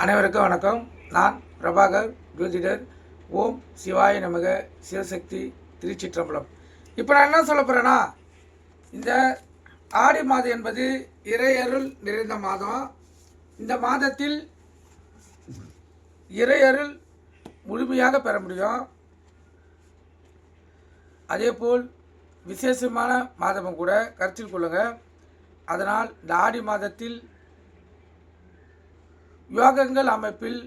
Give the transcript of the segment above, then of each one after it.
அனைவருக்கும் வணக்கம். நான் பிரபாகர் ஜோதிடர். ஓம் சிவாய நமக. சிவசக்தி திருச்சிற்றம்பலம். இப்போ நான் என்ன சொல்ல போகிறேன்னா, இந்த ஆடி மாதம் என்பது இறையருள் நிறைந்த மாதம். இந்த மாதத்தில் இறையருள் முழுமையாக பெற முடியும். அதேபோல் விசேஷமான மாதமும் கூட கருத்தில் கொள்ளுங்கள். அதனால் இந்த ஆடி மாதத்தில் யோகங்கள் அமைப்பில்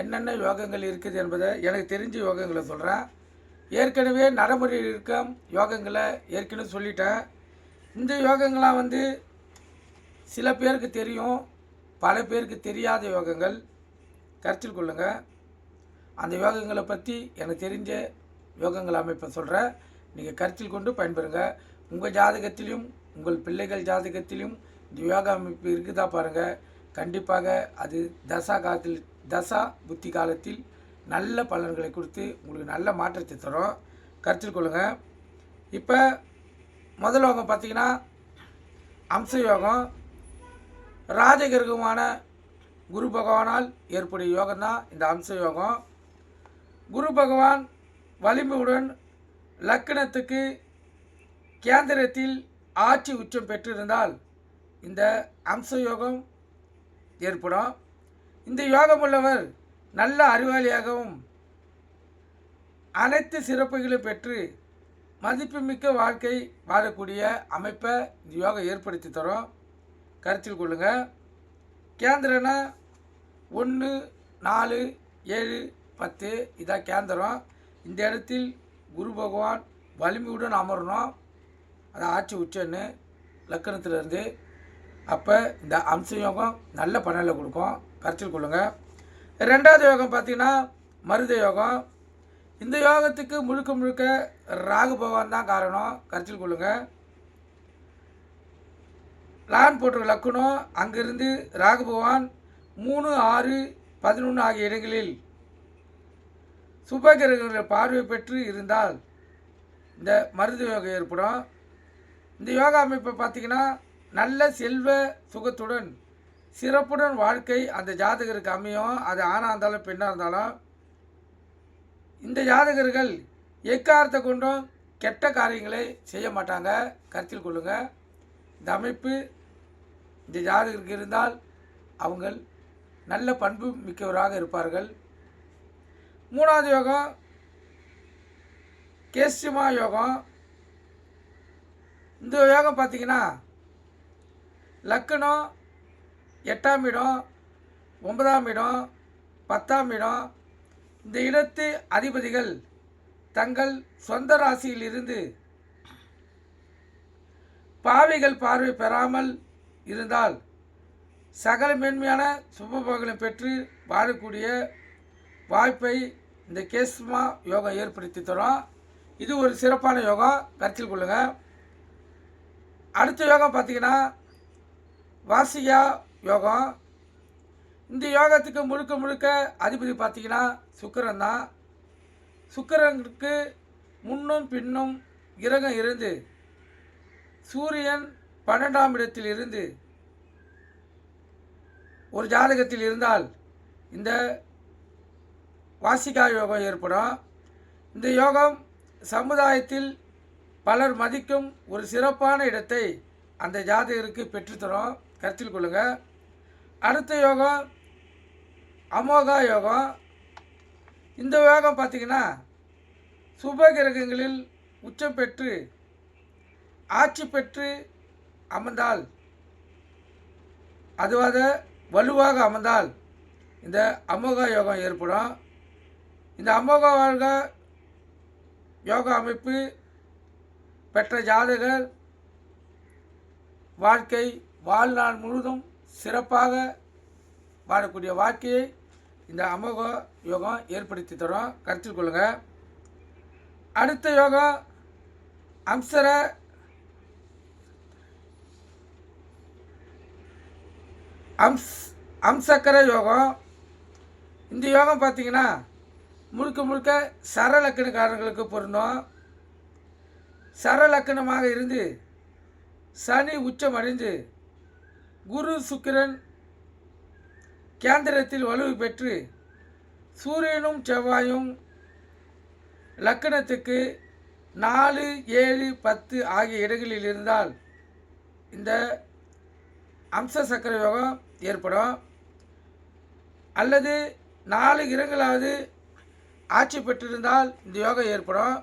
என்னென்ன யோகங்கள் இருக்குது என்பதை எனக்கு தெரிஞ்ச யோகங்களை சொல்கிறேன். ஏற்கனவே நடைமுறையில் இருக்க யோகங்களை ஏற்கனவே சொல்லிட்டேன். இந்த யோகங்களாம் சில பேருக்கு தெரியும், பல பேருக்கு தெரியாத யோகங்கள். கருத்தில் கொள்ளுங்கள். அந்த யோகங்களை பற்றி எனக்கு தெரிஞ்ச யோகங்கள் அமைப்பை சொல்கிறேன். நீங்கள் கருத்தில் கொண்டு பயன்பெறுங்க. உங்கள் ஜாதகத்திலும் உங்கள் பிள்ளைகள் ஜாதகத்திலும் இந்த யோகா அமைப்பு இருக்குதா பாருங்கள். கண்டிப்பாக அது தசா புத்தி காலத்தில் நல்ல பலன்களை கொடுத்து உங்களுக்கு நல்ல மாற்றத்தை தரும். கருத்தில் கொள்ளுங்கள். இப்போ முதல் யோகம் பார்த்திங்கன்னா அம்ச யோகம். ராஜகிரகமான குரு பகவானால் ஏற்புடைய யோகம்தான் இந்த அம்ச யோகம். குரு பகவான் வலிமையுடன் லக்னத்துக்கு கேந்திரத்தில் ஆட்சி உச்சம் பெற்றிருந்தால் இந்த அம்ச யோகம் ஏற்படும். இந்த யோகம் உள்ளவர் நல்ல அறிவாளியாகவும் அனைத்து சிறப்புகளும் பெற்று மதிப்புமிக்க வாழ்க்கை வாழக்கூடிய அமைப்பை இந்த யோகம் ஏற்படுத்தி தரும். கருத்தில் கொள்ளுங்கள். கேந்திரனா 1, 4, 7, 10 இதான் கேந்திரம். இந்த இடத்தில் குரு பகவான் வலிமையுடன் அமரணும். அது ஆட்சி உச்சன்னு லக்கணத்திலிருந்து. அப்போ இந்த அம்ச யோகம் நல்ல பலனை கொடுக்கும். கருத்தில் கொள்ளுங்கள். ரெண்டாவது யோகம் பார்த்திங்கன்னா மருத யோகம். இந்த யோகத்துக்கு முழுக்க முழுக்க ராகு பகவான் தான் காரணம். கருத்தில் கொள்ளுங்கள். லான் போட்டு லக்கணம், அங்கிருந்து ராகு பகவான் 3, 6, 11 ஆகிய இடங்களில் சுபகிரகங்களை பார்வை பெற்று இருந்தால் இந்த மருத யோகம் ஏற்படும். இந்த யோகா அமைப்பை பார்த்திங்கன்னா நல்ல செல்வ சுகத்துடன் சிறப்புடன் வாழ்க்கை அந்த ஜாதகருக்கு அமையும். அது ஆணாக இருந்தாலும் பெண்ணாக இருந்தாலும். இந்த ஜாதகர்கள் எக்காரத்தை கொண்டும் கெட்ட காரியங்களை செய்ய மாட்டாங்க. கருத்தில் கொள்ளுங்கள். இந்த அமைப்பு இந்த ஜாதகருக்கு இருந்தால் அவங்க நல்ல பண்பு மிக்கவராக இருப்பார்கள். மூணாவது யோகம் கேசிமா யோகம். இந்த யோகம் பார்த்திங்கன்னா லக்கணம் 8ஆம் இடம், 9ஆம் இடம், 10ஆம் இடம். இந்த இடத்து அதிபதிகள் தங்கள் சொந்த ராசியில் இருந்து பாவிகள் பார்வை பெறாமல் இருந்தால் சகல மேன்மையான சுபபோகங்களை பெற்று வாழக்கூடிய வாய்ப்பை இந்த கேஸ்மா யோகம் ஏற்படுத்தி தரும். இது ஒரு சிறப்பான யோகம். கருத்தில் கொள்ளுங்கள். அடுத்த யோகம் பார்த்திங்கன்னா வாசியா யோகம். இந்த யோகத்துக்கு முழுக்க முழுக்க அதிபதி பார்த்திங்கன்னா சுக்கிரன் தான். சுக்கிரனுக்கு முன்னும் பின்னும் கிரகம் இருந்து சூரியன் 12ஆம் இடத்தில் இருந்து ஒரு ஜாதகத்தில் இருந்தால் இந்த வாசிகா யோகம் ஏற்படும். இந்த யோகம் சமுதாயத்தில் பலர் மதிக்கும் ஒரு சிறப்பான இடத்தை அந்த ஜாதகருக்கு பெற்றுத்தரும். கருத்தில் கொள்ளுங்கள். அடுத்த யோகம் அமோகா யோகம். இந்த யோகம் பார்த்திங்கன்னா சுப கிரகங்களில் உச்சம் பெற்று ஆட்சி பெற்று அமர்ந்தால், அதுவாக வலுவாக அமர்ந்தால் இந்த அமோகா யோகம் ஏற்படும். இந்த அமோகா யோகா அமைப்பு பெற்ற ஜாதகர் வாழ்க்கை வாழ்நாள் முழுவதும் சிறப்பாக வாழக்கூடிய வாழ்க்கையை இந்த அமோக யோகம் ஏற்படுத்தி தரும். கருத்தில் கொள்ளுங்கள். அடுத்த யோகம் அம்சக்கர யோகம். இந்த யோகம் பார்த்திங்கன்னா முழுக்க முழுக்க சரலக்கணக்காரர்களுக்கு பொருந்தும். சரலக்கணமாக இருந்து சனி உச்சம் அடைந்து குரு சுக்கிரன் கேந்திரத்தில் வலுவு பெற்று சூரியனும் செவ்வாயும் லக்கணத்துக்கு 4, 7, 10 ஆகிய இடங்களில் இருந்தால் இந்த அம்ச சக்கர யோகம் ஏற்படும். அல்லது 4 கிரகங்களாவது ஆட்சி பெற்றிருந்தால் இந்த யோகம் ஏற்படும்.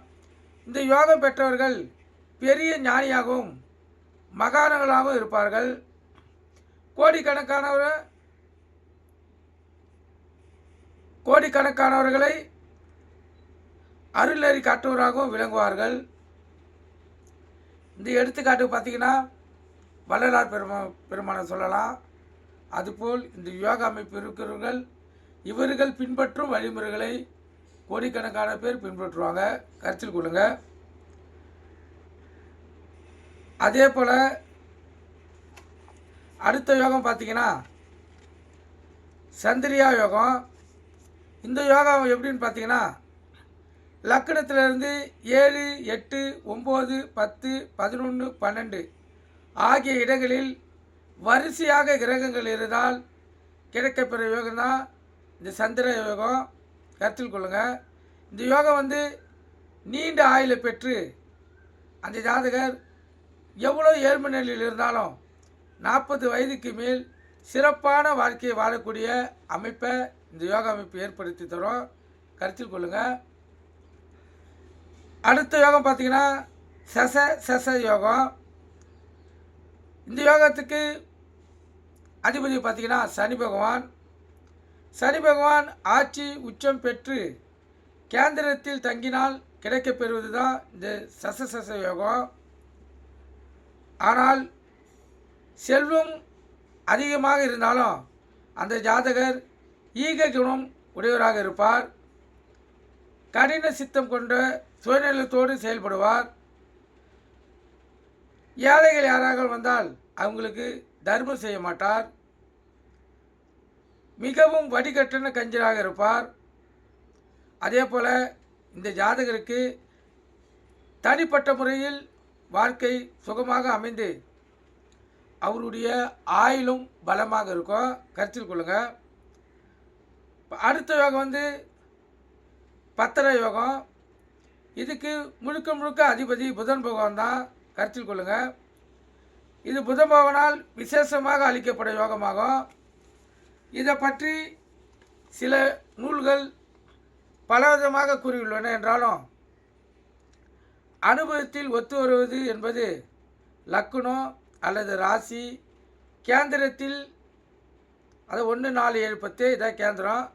இந்த யோகம் பெற்றவர்கள் பெரிய ஞானியாகவும் மகான்களாகவும் இருப்பார்கள். கோடிக்கணக்கானவர்களை அருளறி காட்டுவராகவும் விளங்குவார்கள். இந்த எடுத்துக்காட்டு பார்த்திங்கன்னா வள்ளலார் பெருமானை சொல்லலாம். அதுபோல் இந்த யோகா அமைப்பு இருக்கிறவர்கள் இவர்கள் பின்பற்றும் வழிமுறைகளை கோடிக்கணக்கான பேர் பின்பற்றுவாங்க, கருத்தில் கொள்ளுங்க. அதே போல் அடுத்த யோகம் பார்த்திங்கன்னா சந்திரியா யோகம். இந்த யோகம் எப்படின்னு பார்த்தீங்கன்னா லக்கணத்திலிருந்து 7, 8, 9, 10, 11, 12 ஆகிய இடங்களில் வரிசையாக கிரகங்கள் இருந்தால் கிடைக்கப்பெற யோகம் தான் இந்த சந்திர யோகம், கருத்தில் கொள்ளுங்கள். இந்த யோகம் நீண்ட ஆயுளை பெற்று அந்த ஜாதகர் எவ்வளோ ஏழ்மை நிலையில் இருந்தாலும் 40 வயதுக்கு மேல் சிறப்பான வாழ்க்கையை வாழக்கூடிய அமைப்பை இந்த யோகா அமைப்பு ஏற்படுத்தி தரும், கருத்தில் கொள்ளுங்கள். அடுத்த யோகம் பார்த்திங்கன்னா சச யோகம். இந்த யோகத்துக்கு அதிபதி பார்த்திங்கன்னா சனி பகவான். சனி பகவான் ஆட்சி உச்சம் பெற்று கேந்திரத்தில் தங்கினால் கிடைக்கப்பெறுவது தான் இந்த சச யோகம். ஆனால் செல்வம் அதிகமாக இருந்தாலும் அந்த ஜாதகர் ஈக குணம் உடையவராக இருப்பார். கடின சித்தம் கொண்ட சுயநலத்தோடு செயல்படுவார். ஏழைகள் யாராக வந்தால் அவங்களுக்கு தர்மம் செய்ய மாட்டார். மிகவும் வடிகட்டின கஞ்சராக இருப்பார். அதே போல் இந்த ஜாதகருக்கு தனிப்பட்ட முறையில் வாழ்க்கை சுகமாக அமைந்து அவருடைய ஆயுளும் பலமாக இருக்கும், கருத்தில் கொள்ளுங்கள். அடுத்த யோகம் பத்திர யோகம். இதுக்கு முழுக்க அதிபதி புதன் பகவான் தான், கருத்தில் கொள்ளுங்கள். இது புதன் பகவானால் விசேஷமாக அளிக்கப்பட்ட யோகமாகும். இதை பற்றி சில நூல்கள் பலவிதமாக கூறியுள்ளன என்றாலும் அனுபவத்தில் ஒத்து வருவது என்பது லக்னம் அல்லது ராசி கேந்திரத்தில், அது 1, 4, 7, 10 இதான் கேந்திரம்.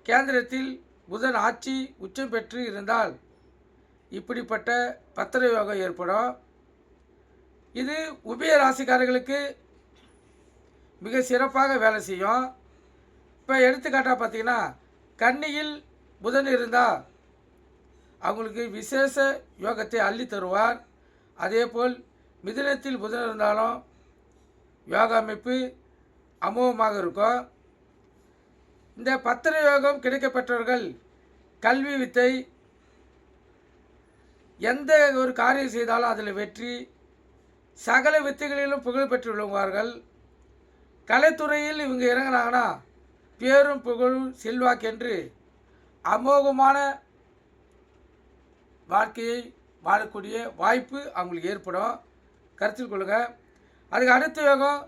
கேந்திரத்தில் புதன் ஆட்சி உச்சம் பெற்று இருந்தால் இப்படிப்பட்ட பத்திர யோகம் ஏற்படும். இது உபய ராசிக்காரர்களுக்கு மிக சிறப்பாக வேலை செய்யும். இப்போ எடுத்துக்காட்டாக பார்த்தீங்கன்னா கன்னியில் புதன் இருந்தால் அவங்களுக்கு விசேஷ யோகத்தை அள்ளி தருவார். அதேபோல் மிதுனத்தில் புதன் இருந்தாலும் யோகா அமைப்பு அமோகமாக இருக்கும். இந்த பத்திர யோகம் கிடைக்கப்பெற்றவர்கள் கல்வி வித்தை, எந்த ஒரு காரியம் செய்தாலும் அதில் வெற்றி, சகல வித்தைகளிலும் புகழ் பெற்று விளங்குவார்கள். கலைத்துறையில் இவங்க இறங்கினாங்கன்னா பேரும் புகழும் செல்வாக்கு என்று அமோகமான வாழ்க்கையை வாழக்கூடிய வாய்ப்பு அவங்களுக்கு ஏற்படும், கருத்தில் கொள்ளுங்கள். அதுக்கு அடுத்த யோகம்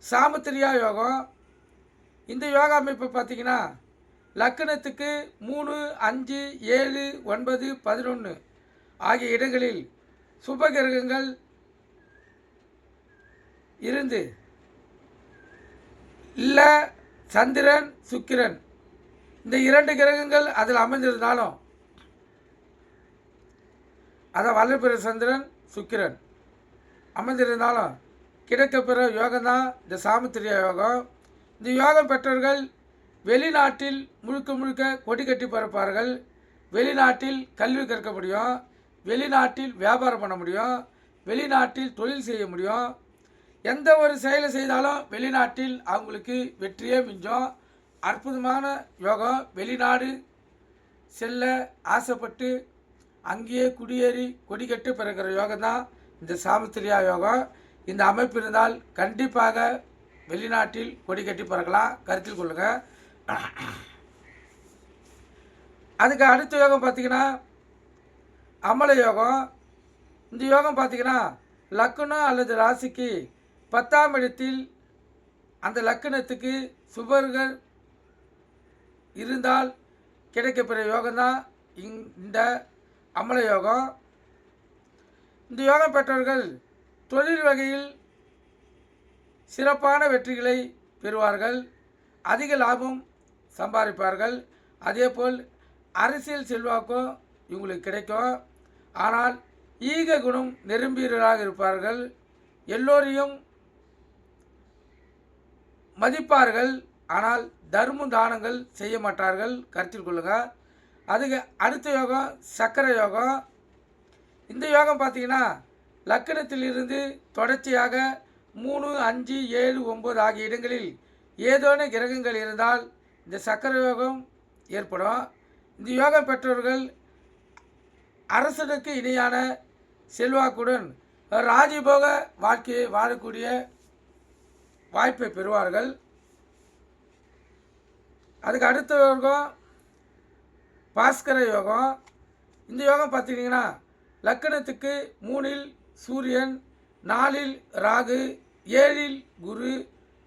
சாமுத்திரியா யோகம். இந்த யோகா அமைப்பை பார்த்திங்கன்னா லக்கணத்துக்கு 3, 5, 7, 9, 11 ஆகிய இடங்களில் சுபகிரகங்கள் இருந்து இல்லை சந்திரன் சுக்கிரன் இந்த 2 கிரகங்கள் அதில் அமைந்திருந்தாலும், அதை வல்லபெற சந்திரன் சுக்கிரன் அமைந்திருந்தாலும் கிடைக்கப்பெற யோகம்தான் இந்த சாமுத்திரியா யோகம். இந்த யோகம் பெற்றவர்கள் வெளிநாட்டில் முழுக்க கொடி கட்டி பறப்பார்கள். வெளிநாட்டில் கல்வி கற்க முடியும், வெளிநாட்டில் வியாபாரம் பண்ண முடியும், வெளிநாட்டில் தொழில் செய்ய முடியும். எந்த ஒரு செயலை செய்தாலும் வெளிநாட்டில் அவங்களுக்கு வெற்றியே மிஞ்சும். அற்புதமான யோகம். வெளிநாடு செல்ல ஆசைப்பட்டு அங்கேயே குடியேறி கொடி கட்டி பிறக்கிற யோகம் தான் இந்த சாமுத்திரியா யோகம். இந்த அமைப்பு இருந்தால் கண்டிப்பாக வெளிநாட்டில் கொடி கட்டி பறக்கலாம், கருத்தில் கொள்ளுங்கள். அதுக்கு அடுத்த யோகம் பார்த்திங்கன்னா அமல யோகம். இந்த யோகம் பார்த்திங்கன்னா லக்னம் அல்லது ராசிக்கு 10ஆம் இடத்தில் அந்த லக்னத்துக்கு சுபர்கள் இருந்தால் கிடைக்கப்பெற யோகம்தான் இந்த அமல யோகம். இந்த யோகம் பெற்றவர்கள் தொழில் வகையில் சிறப்பான வெற்றிகளை பெறுவார்கள், அதிக லாபம் சம்பாதிப்பார்கள். அதேபோல் அரசியல் செல்வாக்கும் இவங்களுக்கு கிடைக்கும். ஆனால் ஈக குணம் நிரம்பியவர்களாக இருப்பார்கள், எல்லோரையும் மதிப்பார்கள். ஆனால் தர்ம தானங்கள் செய்ய மாட்டார்கள், கருத்தில் கொள்ளுங்கள். அதுக்கு அடுத்த யோகம் சக்கர யோகம். இந்த யோகம் பார்த்திங்கன்னா லக்கணத்திலிருந்து தொடர்ச்சியாக 3, 5, 7, 9 ஆகிய இடங்களில் ஏதோன கிரகங்கள் இருந்தால் இந்த சக்கர யோகம் ஏற்படும். இந்த யோகம் பெற்றவர்கள் அரசனுக்கு இணையான செல்வாக்குடன் ராஜபோக வாழ்க்கையை வாழக்கூடிய வாய்ப்பை பெறுவார்கள். அதுக்கு அடுத்த யோகம் பாஸ்கர யோகம். இந்த யோகம் பார்த்திங்கன்னா லக்கணத்துக்கு 3இல் சூரியன், 4இல் ராகு, 7இல் குரு,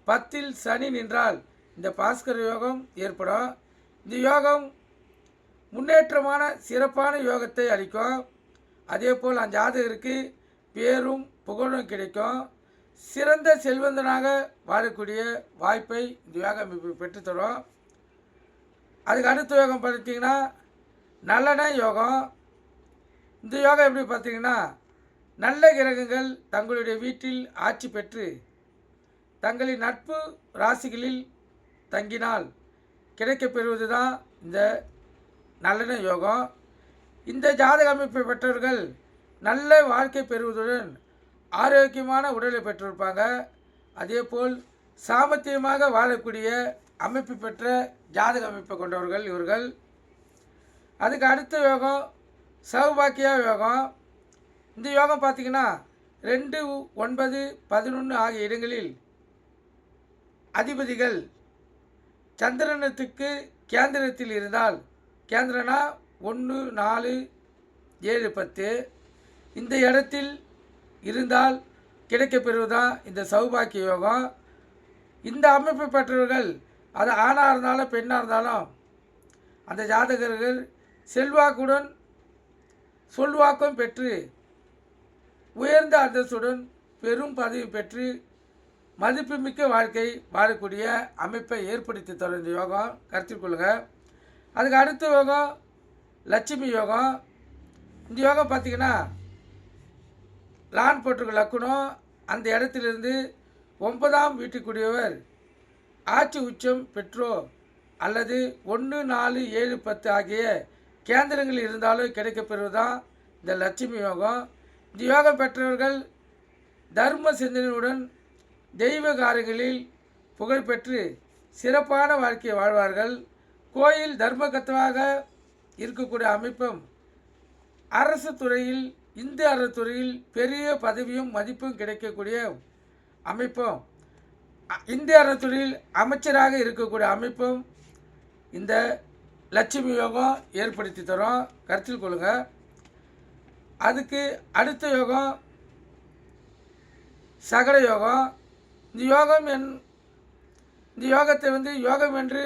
10இல் சனி நின்றால் இந்த பாஸ்கர யோகம் ஏற்படும். இந்த யோகம் முன்னேற்றமான சிறப்பான யோகத்தை அளிக்கும். அதேபோல் அந்த ஜாதகருக்கு பேரும் புகழும் கிடைக்கும், சிறந்த செல்வந்தனாக வாழக்கூடிய வாய்ப்பை இந்த யோகம் பெற்றுத்தரும். அதுக்கு அடுத்த யோகம் பார்த்திங்கன்னா நல்லெண்ண யோகம். இந்த யோகம் எப்படி பார்த்திங்கன்னா நல்ல கிரகங்கள் தங்களுடைய வீட்டில் ஆட்சி பெற்று தங்களின் நட்பு ராசிகளில் தங்கினால் கிடைக்கப்பெறுவது தான் இந்த நல்லெண்ண யோகம். இந்த ஜாதக அமைப்பை பெற்றவர்கள் நல்ல வாழ்க்கை பெறுவதுடன் ஆரோக்கியமான உடலை பெற்றிருப்பாங்க. அதேபோல் சாமர்த்தியமாக வாழக்கூடிய அமைப்பு பெற்ற ஜாதக அமைப்பை கொண்டவர்கள் இவர்கள். அதுக்கு அடுத்த யோகம் சௌபாக்கிய யோகம். இந்த யோகம் பார்த்திங்கன்னா 2, 9, 11 ஆகிய இடங்களில் அதிபதிகள் சந்திரனத்துக்கு கேந்திரத்தில் இருந்தால், கேந்திரனா 1, 4, 7, 10 இந்த இடத்தில் இருந்தால் கிடைக்கப்பெறுவதுதான் இந்த சௌபாக்கிய யோகம். இந்த அமைப்பை பெற்றவர்கள் அது ஆணாக இருந்தாலும் பெண்ணாக இருந்தாலும் அந்த ஜாதகர்கள் செல்வாக்குடன் சொல்வாக்கம் பெற்று உயர்ந்த அந்தஸ்துடன் பெரும் பதவி பெற்று மதிப்புமிக்க வாழ்க்கை வாழக்கூடிய அமைப்பை ஏற்படுத்தி தரும் இந்த யோகம், கருத்தில் கொள்ளுங்கள். அதுக்கு அடுத்த யோகம் லட்சுமி யோகம். இந்த யோகம் பார்த்திங்கன்னா லான் போட்டிருக்க லக்குனம் அந்த இடத்திலிருந்து 9ஆம் வீட்டுக்குரியவர் ஆட்சி உச்சம் பெற்றோ அல்லது 1, 4, 7, 10 ஆகிய கேந்திரங்கள் இருந்தாலும் கிடைக்கப்பெறுவதுதான் இந்த லட்சுமி யோகம். இந்த யோகம் பெற்றவர்கள் தர்ம சிந்தனையுடன் தெய்வ காரியங்களில் புகழ்பெற்று சிறப்பான வாழ்க்கையை வாழ்வார்கள். கோயில் தர்மகத்தவாக இருக்கக்கூடிய அமைப்பும், அரசு துறையில் இந்து அரசு துறையில் பெரிய பதவியும் மதிப்பும் கிடைக்கக்கூடிய அமைப்பும், இந்திய அரசு துறையில் அமைச்சராக இருக்கக்கூடிய அமைப்பும் இந்த லட்சுமி யோகம் ஏற்படுத்தி தரும், கருத்தில் கொள்ளுங்கள். அதுக்கு அடுத்த யோகம் சகல யோகம். இந்த யோகம் இந்த யோகத்தை யோகம் என்று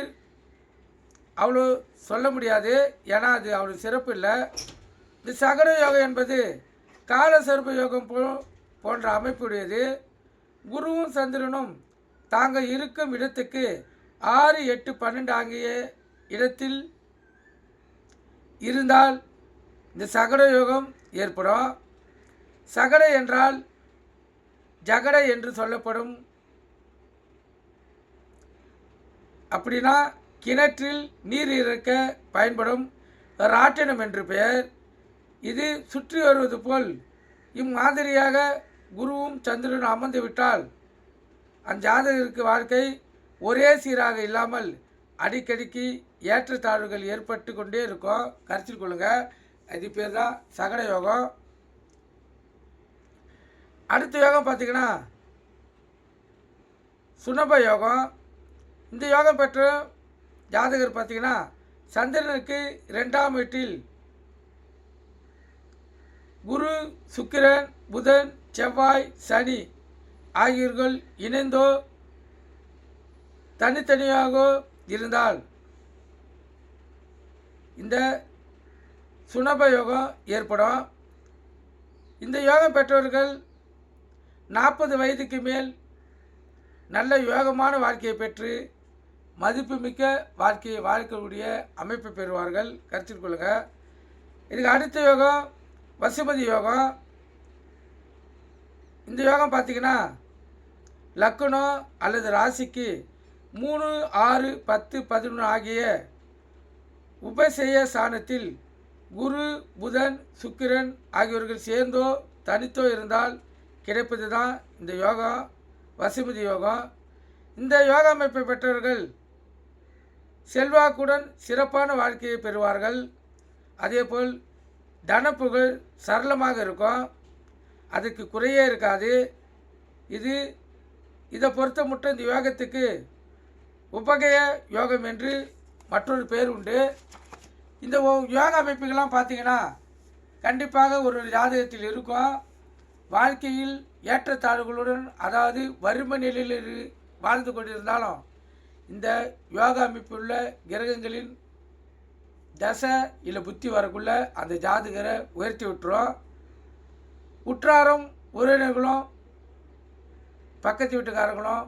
அவ்வளோ சொல்ல முடியாது, ஏன்னா அது அவ்வளோ சிறப்பு இல்லை. இந்த சகல யோகம் என்பது காலசர்ப யோகம் போன்ற அமைப்புடையது. குருவும் சந்திரனும் தாங்கள் இருக்கும் இடத்துக்கு 6, 8, 12 ஆகிய இடத்தில் இருந்தால் இந்த சகட யோகம் ஏற்படும். சகட என்றால் ஜகட என்று சொல்லப்படும். அப்படின்னா கிணற்றில் நீர் இறக்க பயன்படும் ராட்டினம் என்று பெயர். இது சுற்றி வருவது போல் இம்மாதிரியாக குருவும் சந்திரனும் அமர்ந்து விட்டால் அந்த ஜாதகருக்கு வாழ்க்கை ஒரே சீராக இல்லாமல் அடிக்கடிக்கு ஏற்றத்தாழ்வுகள் ஏற்பட்டு கொண்டே இருக்கும், கருத்தில் கொள்ளுங்கள். இது பேர் தான் சகட யோகம். அடுத்த யோகம் பார்த்திங்கன்னா சுனப யோகம். இந்த யோகம் பெற்ற ஜாதகர் பார்த்திங்கன்னா சந்திரனுக்கு 2ஆம் வீட்டில் குரு, சுக்கிரன், புதன், செவ்வாய், சனி ஆகியோர்கள் இணைந்தோ தனித்தனியாக இருந்தால் இந்த சுனப யோகம் ஏற்படும். இந்த யோகம் பெற்றவர்கள் 40 வயதுக்கு மேல் நல்ல யோகமான வாழ்க்கையை பெற்று மதிப்புமிக்க வாழ்க்கையை வாழக்கூடிய அமைப்பை பெறுவார்கள். கருத்தில் கொள்ளுங்கள். இதுக்கு அடுத்த யோகம் வசுமதி யோகம். இந்த யோகம் பார்த்திங்கன்னா லக்னம் அல்லது ராசிக்கு 3, 6, 10, 11 ஆகிய உபசேய ஸ்தானத்தில் குரு, புதன், சுக்கிரன் ஆகியோர்கள் சேர்ந்தோ தனித்தோ இருந்தால் கிடைப்பது தான் இந்த யோகம், வசுமதி யோகம். இந்த யோகா அமைப்பை பெற்றவர்கள் செல்வாக்குடன் சிறப்பான வாழ்க்கையை பெறுவார்கள். அதேபோல் தனப்புகழ் சரளமாக இருக்கும், அதுக்கு குறையே இருக்காது. இதை பொறுத்த மட்டும் இந்த யோகத்துக்கு உபகய யோகம் என்று மற்றொரு பேர் உண்டு. இந்த யோகா அமைப்புகள்லாம் பார்த்திங்கன்னா கண்டிப்பாக ஒரு ஜாதகத்தில் இருக்கும். வாழ்க்கையில் ஏற்றத்தாழ்வுகளுடன், அதாவது வறுமை நிலையில் வாழ்ந்து கொண்டிருந்தாலும் இந்த யோகா அமைப்புள்ள கிரகங்களின் தசை இல்லை புத்தி வரக்குள்ள அந்த ஜாதகரை உயர்த்தி விட்டுரும். உற்றாரும் உறவினர்களும் பக்கத்து வீட்டுக்காரங்களும்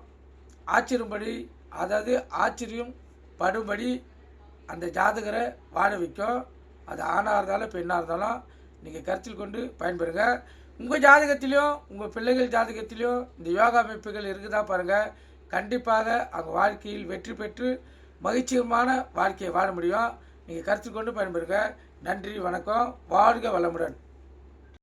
ஆச்சரியப்படி, அதாவது ஆச்சரியம் படும்படி அந்த ஜாதகரை வாழ வைக்கும். அது ஆணாக இருந்தாலும் பெண்ணாக இருந்தாலும் நீங்கள் கருத்தில் கொண்டு பயன்பெறுங்க. உங்கள் ஜாதகத்திலையும் உங்கள் பிள்ளைகள் ஜாதகத்திலையும் இந்த யோகா அமைப்புகள் இருக்குதா பாருங்கள். கண்டிப்பாக அவங்க வாழ்க்கையில் வெற்றி பெற்று மகிழ்ச்சிகரமான வாழ்க்கையை வாழ முடியும். நீங்கள் கருத்தில் கொண்டு பயன்பெறுங்க. நன்றி, வணக்கம், வாழ்க வளமுடன்.